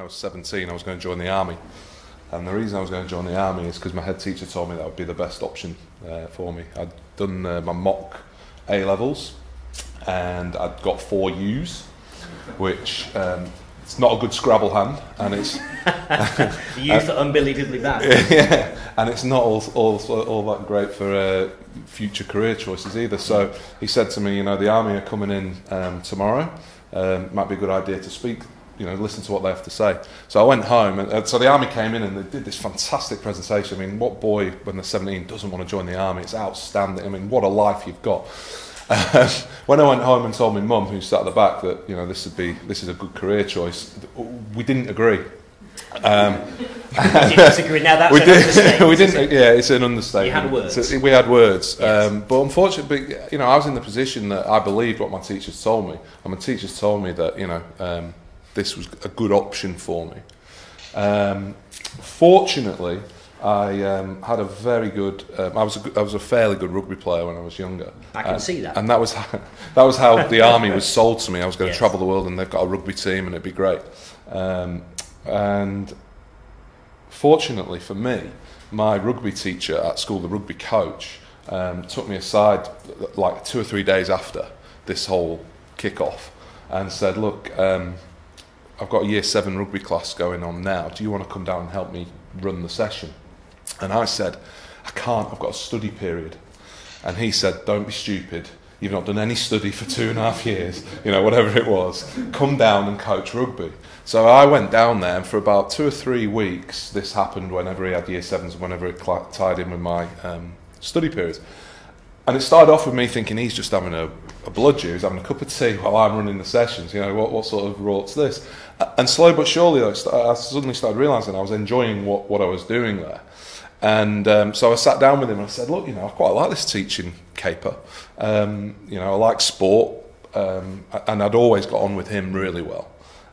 was 17, I was going to join the army. And the reason I was going to join the army is because my head teacher told me that would be the best option for me. I'd done my mock A-levels, and I'd got 4 U's, which it's not a good Scrabble hand, and it's U's are unbelievably bad. Yeah, and it's not all that great for future career choices either. So he said to me, you know, the army are coming in tomorrow. Might be a good idea to speak. You know, listen to what they have to say. So I went home, and so the army came in and they did this fantastic presentation. I mean, what boy when they're 17 doesn't want to join the army? It's outstanding. I mean, what a life you've got. When I went home and told my mum, who sat at the back, that, you know, this is a good career choice, we didn't agree. We didn't disagree. Now that's an understatement. We didn't. Yeah, it's an understatement. You had words. We had words. Yes. But unfortunately, you know, I was in the position that I believed what my teachers told me, and my teachers told me that, you know, this was a good option for me. Fortunately, I had a very good. I was a fairly good rugby player when I was younger. I can see that. And that was how the army was sold to me. I was going to travel the world, and they've got a rugby team, and it'd be great. And fortunately for me, my rugby teacher at school, the rugby coach, took me aside like 2 or 3 days after this whole kick-off and said, look, I've got a year 7 rugby class going on now. Do you want to come down and help me run the session? And I said, I can't, I've got a study period. And he said, don't be stupid. You've not done any study for 2.5 years, you know, whatever it was. Come down and coach rugby. So I went down there, and for about 2 or 3 weeks, this happened whenever he had year 7s, whenever it tied in with my study periods. And it started off with me thinking he's just having a bludger, he's having a cup of tea while I'm running the sessions, you know, what sort of rought's this? And slowly but surely, I suddenly started realising I was enjoying what I was doing there. And so I sat down with him and I said, look, you know, I quite like this teaching caper. You know, I like sport, and I'd always got on with him really well.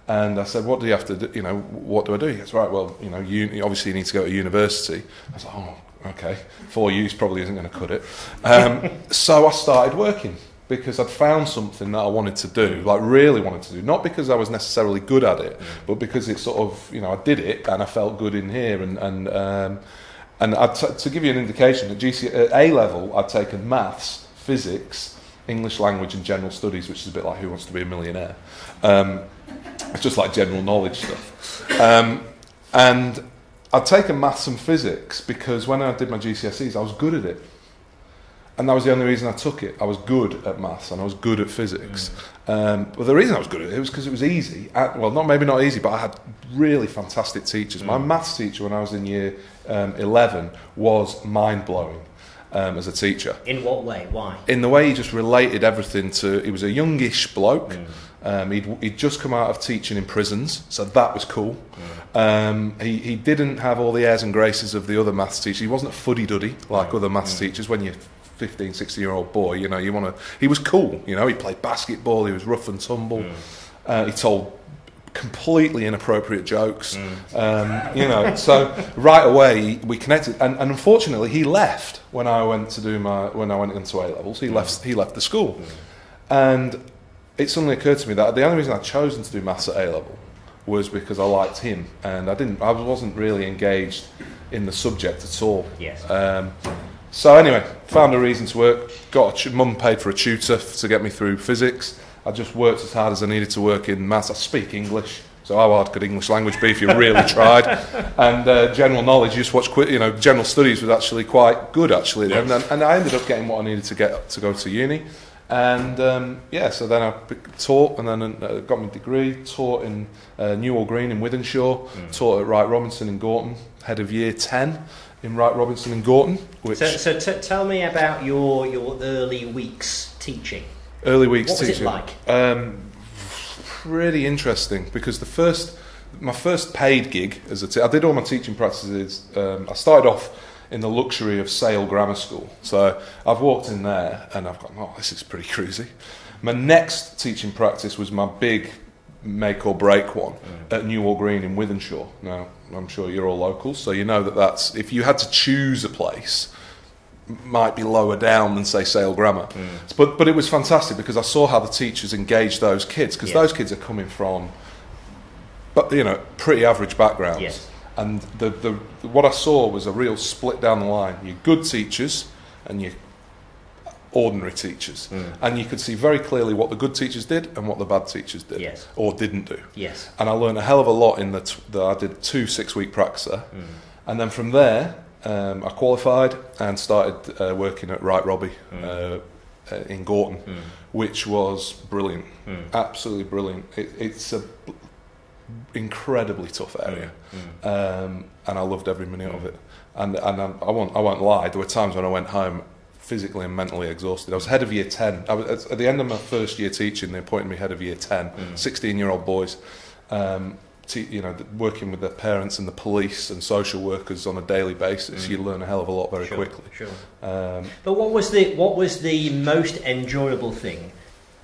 And I said, what do you have to do? You know, what do I do? He goes, right, well, you know, obviously you need to go to university. I was like, oh, okay, 4 years probably isn't going to cut it. So I started working because I'd found something that I wanted to do, like really wanted to do. Not because I was necessarily good at it, but because it sort of, you know, I did it and I felt good in here. And to give you an indication, at A level, I'd taken maths, physics, English language and general studies, which is a bit like Who Wants to Be a Millionaire. It's just like general knowledge stuff. And I'd taken maths and physics because when I did my GCSEs, I was good at it. And that was the only reason I took it. I was good at maths and I was good at physics. But the reason I was good at it was because it was easy. Well, maybe not easy, but I had really fantastic teachers. My maths teacher when I was in year 11 was mind-blowing as a teacher. In what way? Why? In the way he just related everything to... He was a youngish bloke. He'd just come out of teaching in prisons, so that was cool. He didn't have all the airs and graces of the other maths teachers. He wasn't a fuddy-duddy like other maths teachers. When you're 15, 16-year-old boy, you know, he was cool, you know, he played basketball, he was rough and tumble, he told completely inappropriate jokes, you know, so right away we connected, and unfortunately he left when I went into A levels. He left the school, and it suddenly occurred to me that the only reason I'd chosen to do maths at A level was because I liked him, and I wasn't really engaged in the subject at all. Yes. So anyway, found a reason to work. Mum paid for a tutor to get me through physics. I just worked as hard as I needed to work in maths. I speak English, so how hard could English language be if you really tried? And general knowledge, you just watch, you know, general studies was actually quite good actually. Yes. And I ended up getting what I needed to get to go to uni. And so then I taught, and then got my degree. Taught in Newhall Green in Wythenshawe. Taught at Wright Robinson in Gorton. Head of year 10 in Wright Robinson in Gorton. So tell me about your early weeks teaching. Early weeks teaching. What was it like? Really interesting, because my first paid gig as a teacher, I did all my teaching practices. I started off in the luxury of Sale Grammar School. So I've walked in there and I've gone, oh, this is pretty cruisy. My next teaching practice was my big make or break one at Newhall Green in Wythenshawe. Now, I'm sure you're all locals, so you know that's, if you had to choose a place, might be lower down than, say, Sale Grammar. But it was fantastic because I saw how the teachers engaged those kids, because those kids are coming from but pretty average backgrounds. Yes. And what I saw was a real split down the line. Your good teachers and your ordinary teachers. And you could see very clearly what the good teachers did and what the bad teachers did. Yes. Or didn't do. Yes. And I learned a hell of a lot in I did 2 6-week practices. And then from there, I qualified and started working at Wright Robbie in Gorton, which was brilliant. Absolutely brilliant. It's a incredibly tough area, and I loved every minute of it. And I won't lie. There were times when I went home physically and mentally exhausted. I was head of year 10. I was at the end of my first year teaching. They appointed me head of year 10. 16-year-old boys, working with their parents and the police and social workers on a daily basis. You learn a hell of a lot very quickly. Sure. But what was the most enjoyable thing,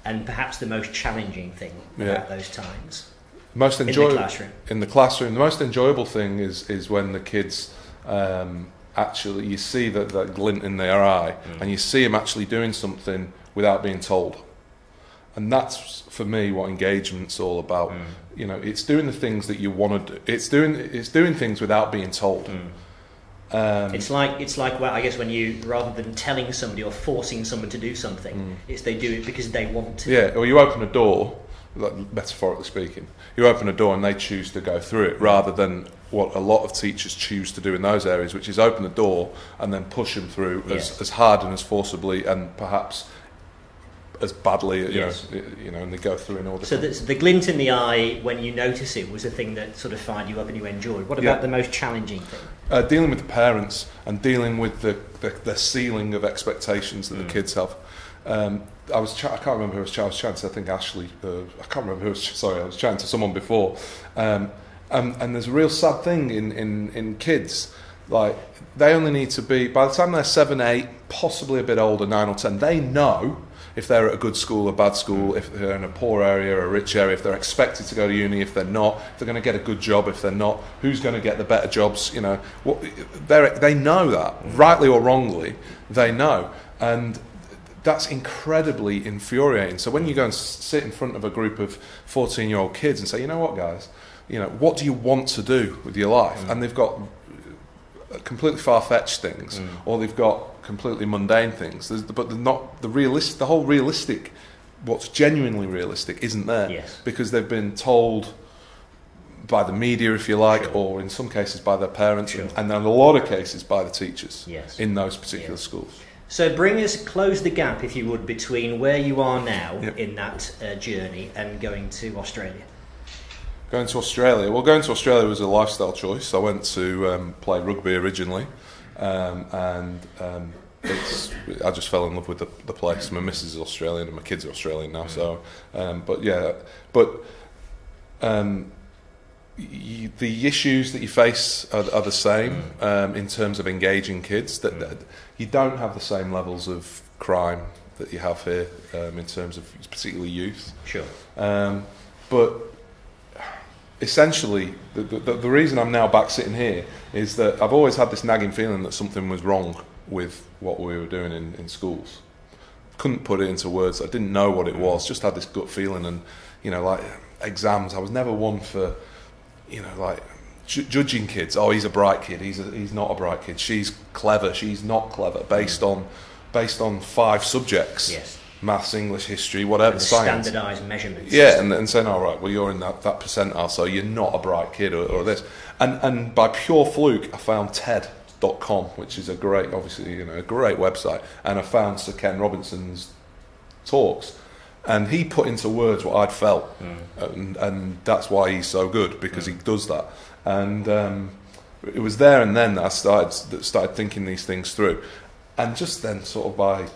and perhaps the most challenging thing about those times? Most enjoyable in the classroom. The most enjoyable thing is when the kids actually, you see that glint in their eye, and you see them actually doing something without being told. And that's for me what engagement's all about. It's doing the things that you want to do. It's doing things without being told. It's like well, I guess when you, rather than telling somebody or forcing someone to do something, it's they do it because they want to. Yeah, or you open a door, like, metaphorically speaking, you open a door and they choose to go through it, rather than what a lot of teachers choose to do in those areas, which is open the door and then push them through as hard and as forcibly and perhaps as badly, and they go through in order. So the glint in the eye when you notice it was a thing that sort of fired you up and you enjoyed. What about the most challenging thing? Dealing with the parents and dealing with the ceiling of expectations that the kids have. I can't remember who I was chatting to. I think Ashley. I can't remember who was. Sorry, I was chatting to someone before. And there's a real sad thing in kids. Like, they only need to be, by the time they're 7, 8, possibly a bit older, 9 or 10, they know if they're at a good school, a bad school, if they're in a poor area or a rich area, if they're expected to go to uni, if they're not, if they're going to get a good job, if they're not, who's going to get the better jobs, they know that, rightly or wrongly, they know. And that's incredibly infuriating. So when you go and sit in front of a group of 14-year-old kids and say, you know what, guys, what do you want to do with your life? And they've got completely far-fetched things, or they've got completely mundane things. But they're not the realistic. The whole realistic, what's genuinely realistic, isn't there, because they've been told by the media, if you like, or in some cases by their parents, and in a lot of cases by the teachers in those particular schools. So close the gap, if you would, between where you are now in that journey and going to Australia. Going to Australia. Well, going to Australia was a lifestyle choice. I went to play rugby originally, I just fell in love with the place. My missus is Australian and my kids are Australian now. So, the issues that you face are the same in terms of engaging kids. That you don't have the same levels of crime that you have here in terms of particularly youth. Sure. But essentially, the reason I'm now back sitting here is that I've always had this nagging feeling that something was wrong with what we were doing in schools. Couldn't put it into words. I didn't know what it was. Just had this gut feeling, and like exams. I was never one for, judging kids. Oh, he's a bright kid. He's not a bright kid. She's clever. She's not clever. Based on 5 subjects. Yes. Maths, English, history, whatever, science. Standardised measurements. Yeah, and saying, all right, well, you're in that percentile, so you're not a bright kid or this. And by pure fluke, I found TED.com, which is a great website, and I found Sir Ken Robinson's talks, and he put into words what I'd felt, and that's why he's so good, because he does that. And it was there and then that I started thinking these things through, and just then, sort of by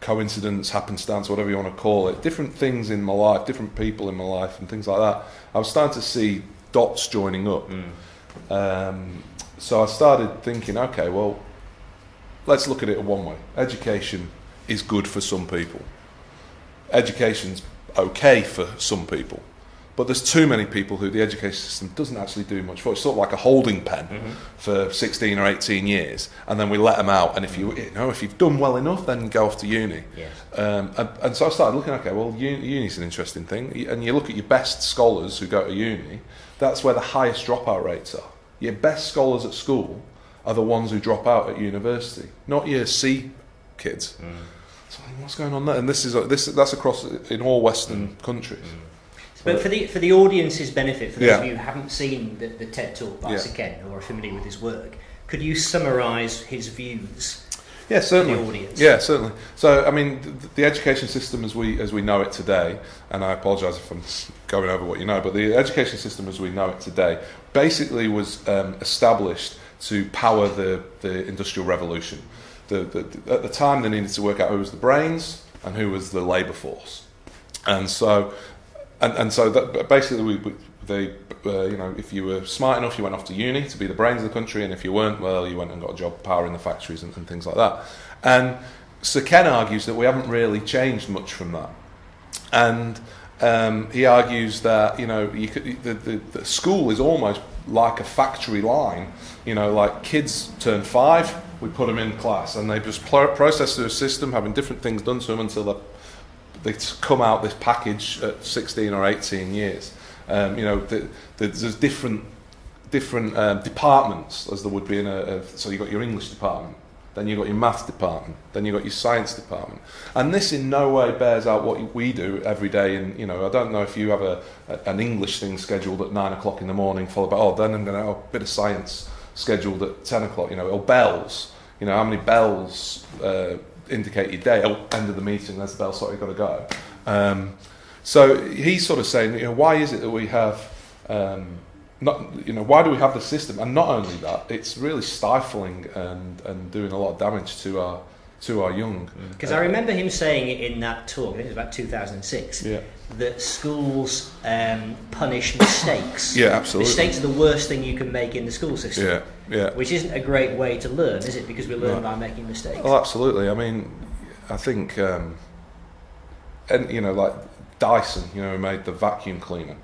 coincidence, happenstance, whatever you want to call it, different things in my life, different people in my life and things like that, I was starting to see dots joining up. So I started thinking, okay, well, let's look at it one way. Education is good for some people. Education's okay for some people. But there's too many people who the education system doesn't actually do much for. It's sort of like a holding pen for 16 or 18 years, and then we let them out. And if if you've done well enough, then you go off to uni. Yes. And so I started looking. Okay, well, uni's an interesting thing. And you look at your best scholars who go to uni. That's where the highest dropout rates are. Your best scholars at school are the ones who drop out at university, not your C kids. So what's going on there? And that's across in all Western countries. But for the audience's benefit, for those of you who haven't seen the TED Talk by Sir Ken or are familiar with his work, could you summarise his views? Yeah, certainly. For the audience? Yeah, certainly. So, I mean, the education system as we know it today, and I apologise if I'm going over what you know, but the education system as we know it today basically was established to power the Industrial Revolution. At the time, they needed to work out who was the brains and who was the labour force, and so that basically if you were smart enough, you went off to uni to be the brains of the country, and if you weren't, well, you went and got a job powering the factories and things like that. And Sir Ken argues that we haven't really changed much from that, and he argues that the school is almost like a factory line. Like kids turn 5, we put them in class, and they just process through a system, having different things done to them until they come out this package at 16 or 18 years. There's different departments as there would be so you've got your English department, then you've got your maths department, then you've got your science department, and this in no way bears out what we do every day. And I don't know if you have an English thing scheduled at 9 o'clock in the morning, followed by then I'm going to have a bit of science scheduled at 10 o'clock. Or bells. How many bells indicate your day? End of the meeting, there's the bell, sorry, you've got to go. So he's sort of saying, why is it that we have, why do we have the system? And not only that, it's really stifling and doing a lot of damage to our young. Because I remember him saying it in that talk, I think it was about 2006, that schools punish mistakes. Yeah, absolutely. Mistakes are the worst thing you can make in the school system. Yeah. Which isn't a great way to learn, is it? Because we learn by making mistakes. Well, absolutely. I mean, I think, like Dyson, who made the vacuum cleaner.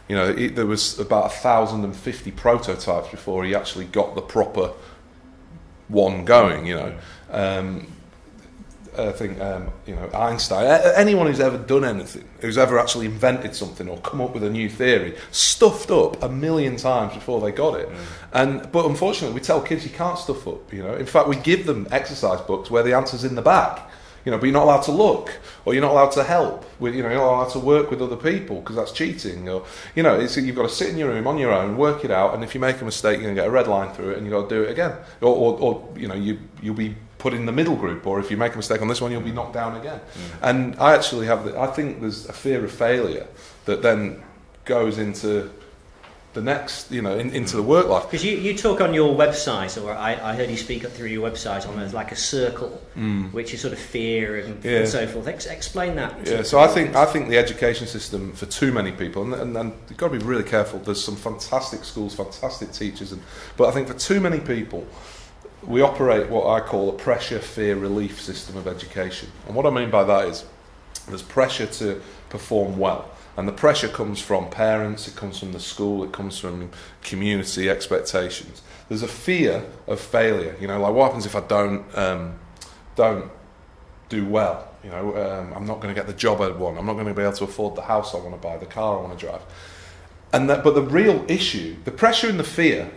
There was about 1,050 prototypes before he actually got the proper one going. I think Einstein, anyone who's ever done anything, who's ever actually invented something or come up with a new theory, stuffed up 1,000,000 times before they got it. But unfortunately, we tell kids you can't stuff up. In fact, we give them exercise books where the answer's in the back. But you're not allowed to look, or you're not allowed to help. You're not allowed to work with other people because that's cheating. Or you've got to sit in your room on your own, work it out, and if you make a mistake, you're going to get a red line through it, and you've got to do it again. Or you'll be put in the middle group, or if you make a mistake on this one, you'll be knocked down again. And I actually I think there's a fear of failure that then goes into the next, into the work life. Because you talk on your website, or I heard you speak up through your website on like a circle, which is sort of fear and so forth. Explain that. Yeah, so I think the education system for too many people, and you've got to be really careful. There's some fantastic schools, fantastic teachers, but I think for too many people, we operate what I call a pressure, fear, relief system of education. And what I mean by that is there's pressure to perform well. And the pressure comes from parents, it comes from the school, it comes from community expectations. There's a fear of failure. Like what happens if I don't do well? I'm not going to get the job I want. I'm not going to be able to afford the house I want to buy, the car I want to drive. But the real issue, the pressure and the fear,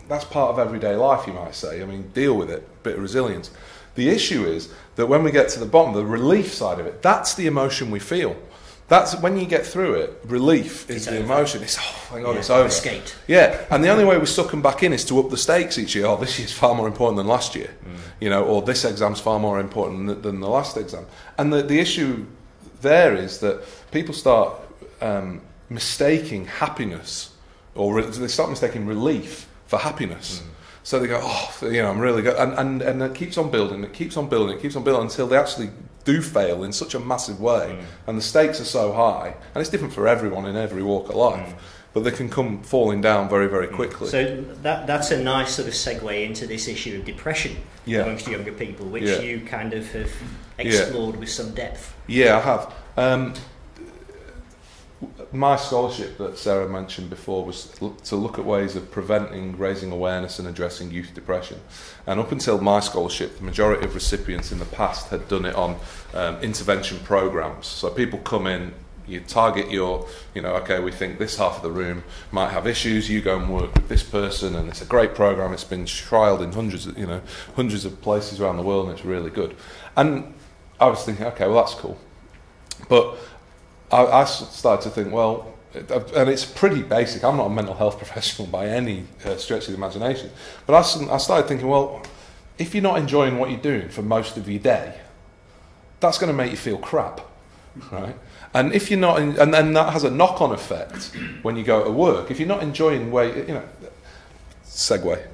that's part of everyday life, you might say. I mean, deal with it, a bit of resilience. The issue is that when we get to the bottom, the relief side of it, that's the emotion we feel. That's when you get through it. Relief is the emotion. It's thank God, it's over. Escaped. Yeah, and the only way we suck them back in is to up the stakes each year. This year's far more important than last year, or this exam's far more important than the last exam. And the issue there is that people start mistaking happiness, or they start mistaking relief for happiness. So they go, I'm really good, and it keeps on building, it keeps on building until they actually do fail in such a massive way, and the stakes are so high, and it's different for everyone in every walk of life, but they can come falling down very, very quickly. So that's a nice sort of segue into this issue of depression amongst younger people, which you kind of have explored with some depth. Yeah, I have. my scholarship that Sarah mentioned before was to look at ways of preventing, raising awareness and addressing youth depression. And up until my scholarship, the majority of recipients in the past had done it on intervention programs. So people come in, you target your, okay, we think this half of the room might have issues, you go and work with this person, and it's a great program, it's been trialled in hundreds of places around the world, and it's really good. And I was thinking, okay, well, that's cool. But I started to think, well, and it's pretty basic. I'm not a mental health professional by any stretch of the imagination. But I started thinking, well, if you're not enjoying what you're doing for most of your day, that's going to make you feel crap, right? And if you're not, and then that has a knock-on effect when you go to work. If you're not enjoying segue.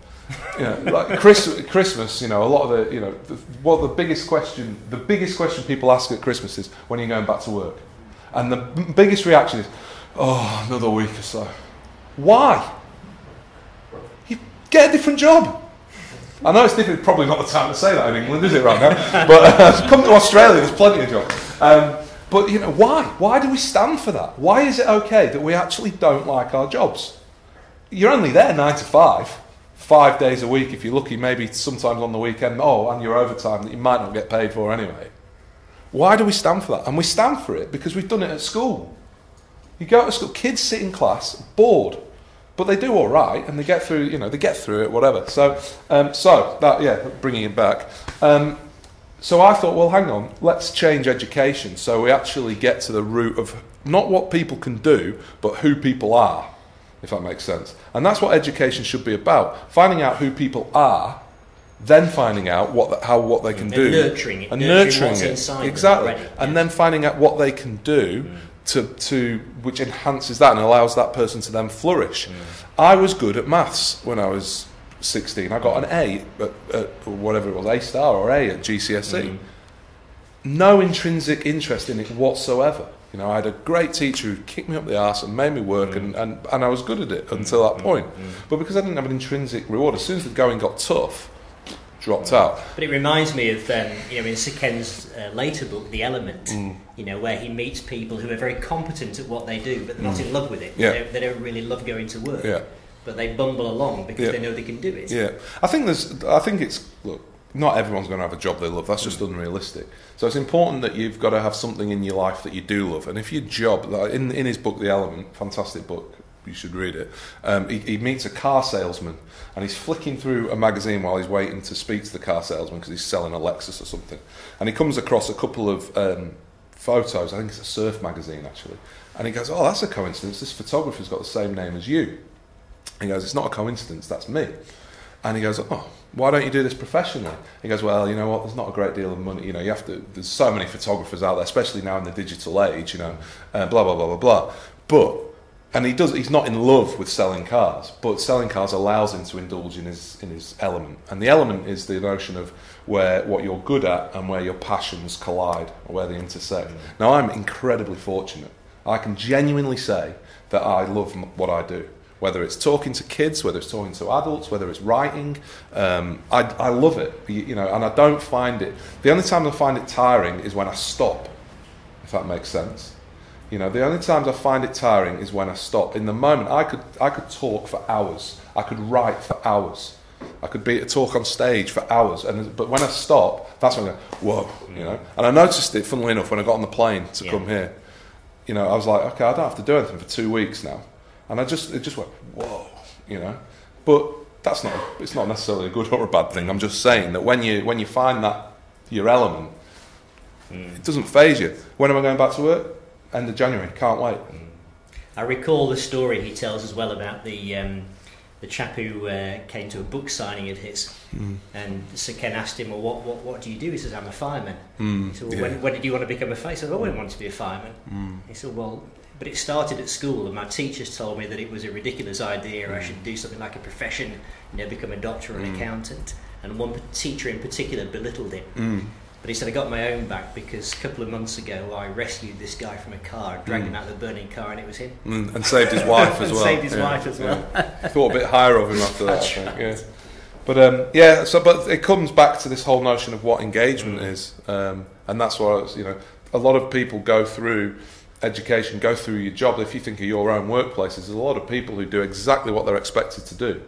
Like Christmas, a lot of the biggest question people ask at Christmas is, when are you going back to work? And the biggest reaction is, oh, another week or so. Why? You get a different job. I know it's different, probably not the time to say that in England, is it, right now? But come to Australia, there's plenty of jobs. But why? Why do we stand for that? Why is it okay that we actually don't like our jobs? You're only there 9 to 5 days a week if you're lucky, maybe sometimes on the weekend, and your overtime that you might not get paid for anyway. Why do we stand for that? And we stand for it because we've done it at school. You go to school, kids sit in class, bored, but they do all right, and they get through it, whatever. So bringing it back. So I thought, well, hang on, let's change education so we actually get to the root of not what people can do, but who people are, if that makes sense. And that's what education should be about, finding out who people are, then finding out what they can do. Nurturing it. Nurturing what's it. Inside exactly. Them already. And then finding out what they can do to which enhances that and allows that person to then flourish. I was good at maths when I was 16. I got an A at whatever it was, A star or A at GCSE. No intrinsic interest in it whatsoever. I had a great teacher who kicked me up the arse and made me work, and I was good at it until that point. But because I didn't have an intrinsic reward, as soon as the going got tough, dropped out. But it reminds me of in Sir Ken's later book, The Element, where he meets people who are very competent at what they do, but they're not in love with it. Yeah. They don't really love going to work. Yeah. But they bumble along because they know they can do it. Yeah, I think it's not everyone's going to have a job they love. That's just unrealistic. So it's important that you've got to have something in your life that you do love. And if your job, in his book, The Element, fantastic book, you should read it. He meets a car salesman, and he's flicking through a magazine while he's waiting to speak to the car salesman because he's selling a Lexus or something. And he comes across a couple of photos. I think it's a surf magazine actually. And he goes, "Oh, that's a coincidence. This photographer's got the same name as you." He goes, "It's not a coincidence, that's me." And he goes, "Oh, why don't you do this professionally?" He goes, "Well, you know what, there's not a great deal of money, you have to, there's so many photographers out there, especially now in the digital age, blah, blah, blah, blah, blah." But, and he's not in love with selling cars, but selling cars allows him to indulge in his element. And the element is the notion of what you're good at and where your passions collide, or where they intersect. Now, I'm incredibly fortunate. I can genuinely say that I love what I do. Whether it's talking to kids, whether it's talking to adults, whether it's writing, I love it, and I don't find it. The only time I find it tiring is when I stop, if that makes sense. The only times I find it tiring is when I stop. In the moment, I could talk for hours. I could write for hours. I could be at a talk on stage for hours. But when I stop, that's when I go, whoa, And I noticed it, funnily enough, when I got on the plane to come here. I was like, okay, I don't have to do anything for 2 weeks now. And it just went, whoa, But it's not necessarily a good or a bad thing. I'm just saying that when you find that your element, it doesn't faze you. When am I going back to work? End of January. Can't wait. I recall the story he tells as well about the chap who came to a book signing of his, and Sir Ken asked him, "Well, what do you do?" He says, "I'm a fireman." He said, "Well, when did you want to become a fireman?" He said, "I always wanted to be a fireman." He said, "Well, but it started at school, and my teachers told me that it was a ridiculous idea. I should do something like a profession, become a doctor or an accountant." And one teacher in particular belittled it. But he said, "I got my own back because a couple of months ago I rescued this guy from a car, dragged him out of the burning car, and it was him." And saved his wife as well. Saved his wife as well. Thought a bit higher of him after that, I think. Yeah. But but it comes back to this whole notion of what engagement is, and that's what a lot of people go through education, go through your job. If you think of your own workplaces, there's a lot of people who do exactly what they're expected to do.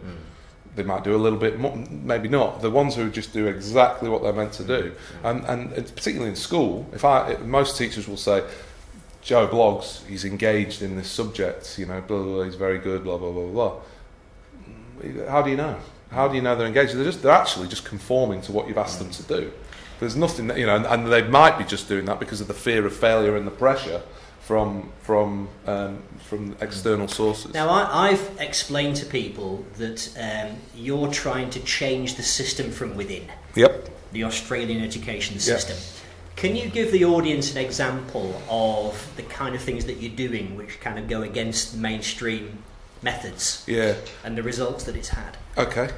They might do a little bit more, maybe not. The ones who just do exactly what they're meant to do, and it's particularly in school, most teachers will say, Joe blogs, he's engaged in this subject, you know, blah, blah, blah, he's very good, blah, blah, blah, blah. How do you know? How do you know they're engaged? They're actually just conforming to what you've asked them to do. There's nothing, you know, and they might be just doing that because of the fear of failure and the pressure from external sources. Now, I've explained to people that you're trying to change the system from within. Yep. The Australian education system. Yep. Can you give the audience an example of the kind of things that you're doing which kind of go against the mainstream methods? Yeah. And the results that it's had? Okay.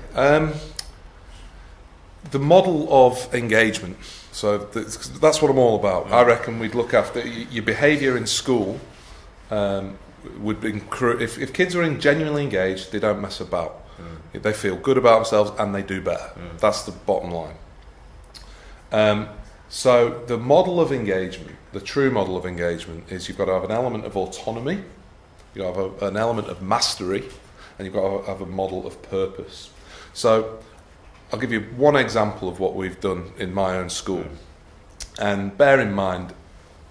The model of engagement. So that's what I'm all about. I reckon we'd look after your behaviour in school. Would if kids are genuinely engaged, they don't mess about. They feel good about themselves and they do better. That's the bottom line. So the model of engagement, the true model of engagement, is you've got to have an element of autonomy, you've got to have an element of mastery, and you've got to have a model of purpose. So I'll give you one example of what we've done in my own school. And bear in mind,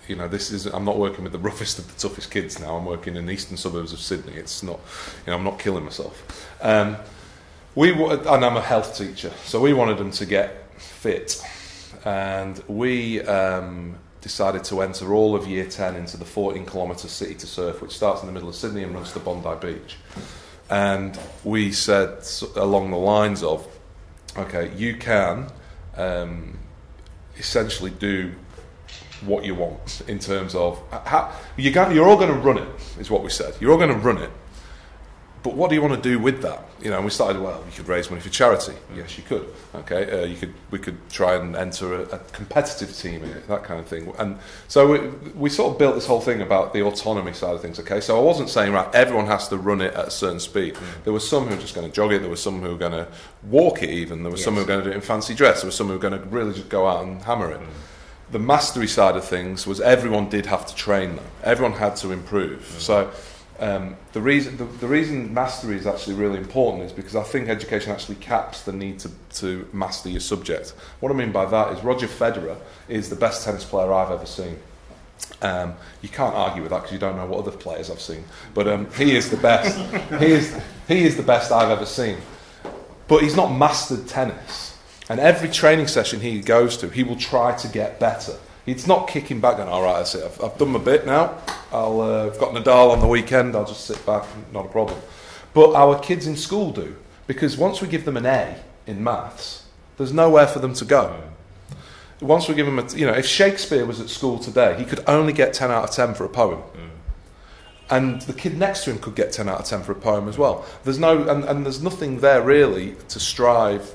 you know, I'm not working with the roughest of the toughest kids now. I'm working in the eastern suburbs of Sydney. It's not, you know, I'm not killing myself. And I'm a health teacher, so we wanted them to get fit. And we decided to enter all of year 10 into the 14-kilometre City to Surf, which starts in the middle of Sydney and runs to Bondi Beach. And we said along the lines of, okay, you can essentially do what you want in terms of how you're all going to run it, is what we said. You're all going to run it, but what do you want to do with that? You know, and we started, well, you could raise money for charity. Yes, you could. Okay, we could try and enter a competitive team in it, that kind of thing. And so we sort of built this whole thing about the autonomy side of things. Okay, so I wasn't saying, right, everyone has to run it at a certain speed. There were some who were just going to jog it. There were some who were going to walk it even. There were some who were going to do it in fancy dress. There were some who were going to really just go out and hammer it. The mastery side of things was everyone did have to train them. Everyone had to improve. So the reason mastery is actually really important is because I think education actually caps the need to master your subject. What I mean by that is Roger Federer is the best tennis player I've ever seen. You can't argue with that because you don't know what other players I've seen. But he is the best. he is the best I've ever seen. But he's not mastered tennis. And every training session he goes to, he will try to get better. He's not kicking back going, all right, that's it, I've done my bit now. I've got Nadal on the weekend, I'll just sit back, not a problem. But our kids in school do, because once we give them an A in maths, there's nowhere for them to go. Once we give them if Shakespeare was at school today, he could only get 10 out of 10 for a poem. And the kid next to him could get 10 out of 10 for a poem as well. There's there's nothing there really to strive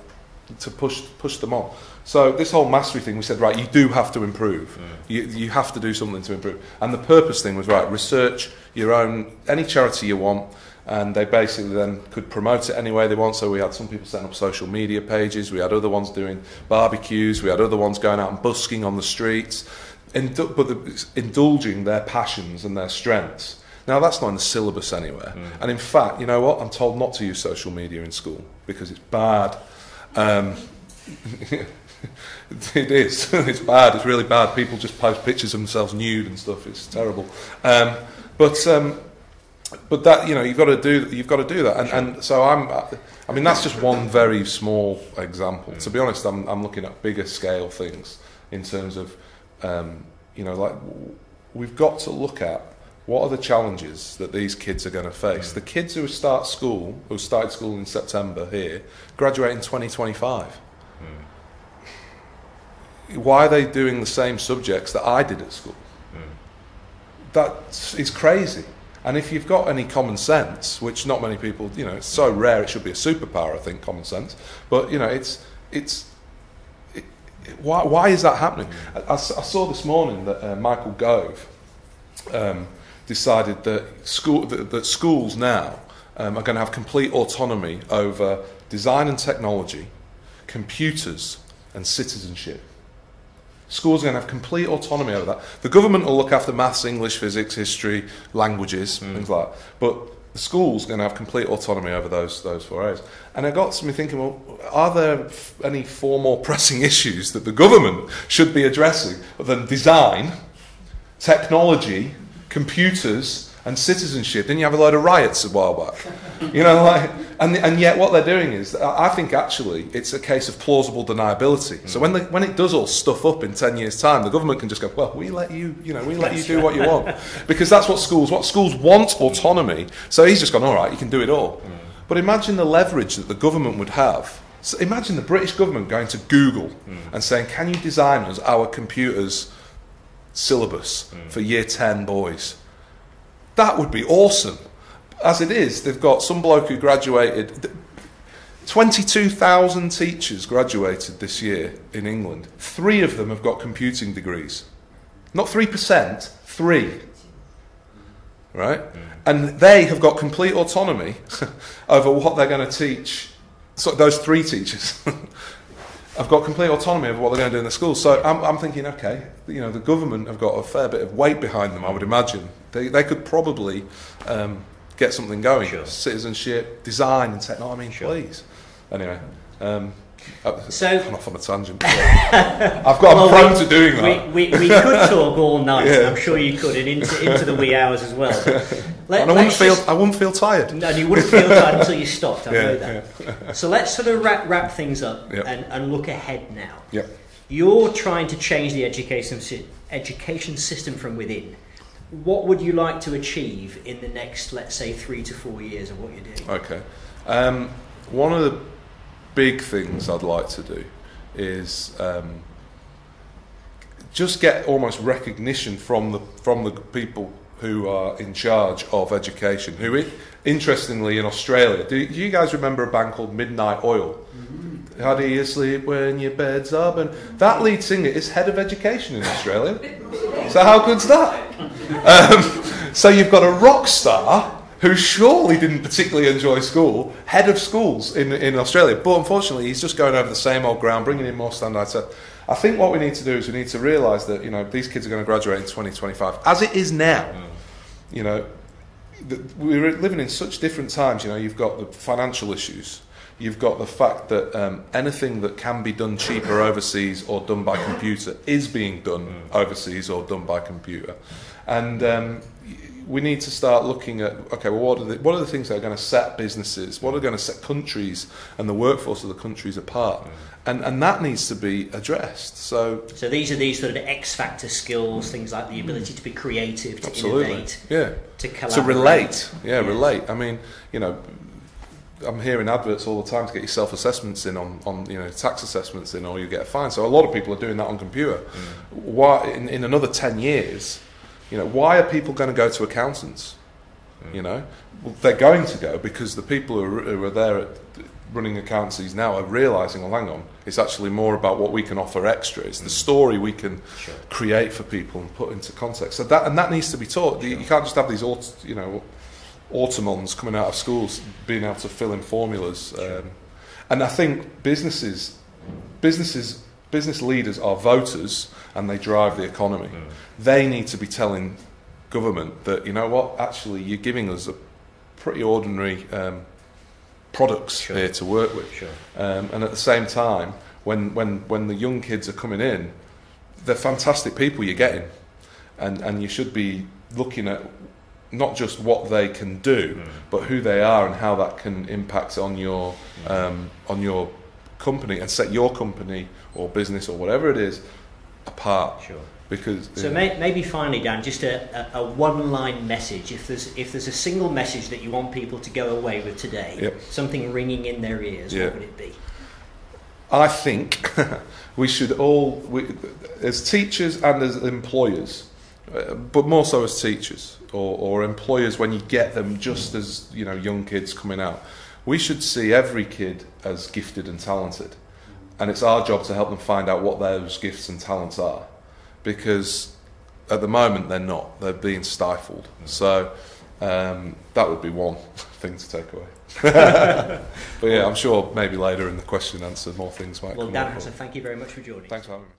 to push them on. So this whole mastery thing, we said, right, you do have to improve. You have to do something to improve. And the purpose thing was, right, research your own, any charity you want, and they basically then could promote it any way they want. So we had some people setting up social media pages, we had other ones doing barbecues, we had other ones going out and busking on the streets, indulging their passions and their strengths. Now, that's not in the syllabus anywhere. And in fact, you know what? I'm told not to use social media in school because it's bad. It is. It's bad. It's really bad. People just post pictures of themselves nude and stuff. It's terrible. But that, you know, you've got to do that. And so I mean, that's just one very small example. To be honest, I'm looking at bigger scale things in terms of, you know, like we've got to look at what are the challenges that these kids are going to face. The kids who started school in September here, graduate in 2025. Why are they doing the same subjects that I did at school? That is crazy. And if you've got any common sense, which not many people, you know, it's so rare, it should be a superpower, I think, common sense. But, you know, why is that happening? I saw this morning that Michael Gove decided that schools now are going to have complete autonomy over design and technology, computers, and citizenship. Schools are going to have complete autonomy over that. The government will look after maths, English, physics, history, languages, things like that. But the school's going to have complete autonomy over those 4 areas. And it got me thinking, well, are there any 4 more pressing issues that the government should be addressing than design, technology, computers, and citizenship? Didn't you have a load of riots a while back? You know, like, and yet what they're doing is, I think actually it's a case of plausible deniability. So when it does all stuff up in 10 years' time, the government can just go, well, we let you do what you want, because that's what schools want autonomy. So he's just gone, all right, you can do it all. But imagine the leverage that the government would have. So imagine the British government going to Google and saying, can you design us our computers syllabus for year 10 boys? That would be awesome. As it is, they've got some bloke who graduated. 22,000 teachers graduated this year in England. 3 of them have got computing degrees. Not 3%, 3. Right? And they have got complete autonomy over what they're going to teach. So those 3 teachers have got complete autonomy over what they're going to do in the schools. So I'm thinking, okay, you know, the government have got a fair bit of weight behind them, I would imagine. They could probably get something going. Sure. Citizenship, design and technology, I mean, please. Anyway, so gone off on a tangent. I'm prone to doing that. We could talk all night. Yeah. I'm sure you could, and into the wee hours as well. And I wouldn't feel tired. No, you wouldn't feel tired until you stopped. I know that. Yeah. So let's sort of wrap things up and look ahead now. Yep. You're trying to change the education system from within. What would you like to achieve in the next, let's say, 3 to 4 years of what you're doing? Okay. One of the big things I'd like to do is just get almost recognition from the people who are in charge of education. Who, interestingly, in Australia, do you guys remember a band called Midnight Oil? Mm-hmm. How do you sleep when your bed's up? And that lead singer is head of education in Australia. So how good's that? So you've got a rock star who surely didn't particularly enjoy school, head of schools in Australia, but unfortunately he's just going over the same old ground, bringing in more standardised stuff. I think what we need to do is we need to realise that, you know, these kids are going to graduate in 2025, as it is now. You know, we're living in such different times. You know, you've got the financial issues, you've got the fact that anything that can be done cheaper overseas or done by computer is being done overseas or done by computer, and we need to start looking at, okay, well, what are the things that are going to set businesses, what are going to set countries and the workforce of the countries apart, and that needs to be addressed. So these are these sort of X factor skills, things like the ability to be creative, to innovate, to collaborate, to relate, relate. I mean, you know, I'm hearing adverts all the time to get your self-assessments in on you know, tax assessments in, or you get a fine. So a lot of people are doing that on computer. Why in another 10 years? You know, why are people going to go to accountants? You know, well, they're going to go because the people who are there at running accountancies now are realising, well, hang on, it's actually more about what we can offer extra. It's the story we can create for people and put into context. So that needs to be taught. You can't just have these, you know, automons coming out of schools being able to fill in formulas. And I think business leaders are voters and they drive the economy. They need to be telling government that, you know what, actually you're giving us a pretty ordinary products here to work with. And at the same time, when the young kids are coming in, they're fantastic people you're getting. And you should be looking at not just what they can do, but who they are and how that can impact on your company and set your company or business or whatever it is apart. Because so maybe finally, Dan, just a one-line message. If there's a single message that you want people to go away with today, something ringing in their ears, what would it be? I think we should all, as teachers and as employers, but more so as teachers or employers, when you get them just as, you know, young kids coming out, we should see every kid as gifted and talented, and it's our job to help them find out what those gifts and talents are, because at the moment they're not, they're being stifled. So that would be one thing to take away. But yeah, I'm sure maybe later in the question and answer more things might come up. Well, Dan Haesler, thank you very much for joining us. Thanks for having me.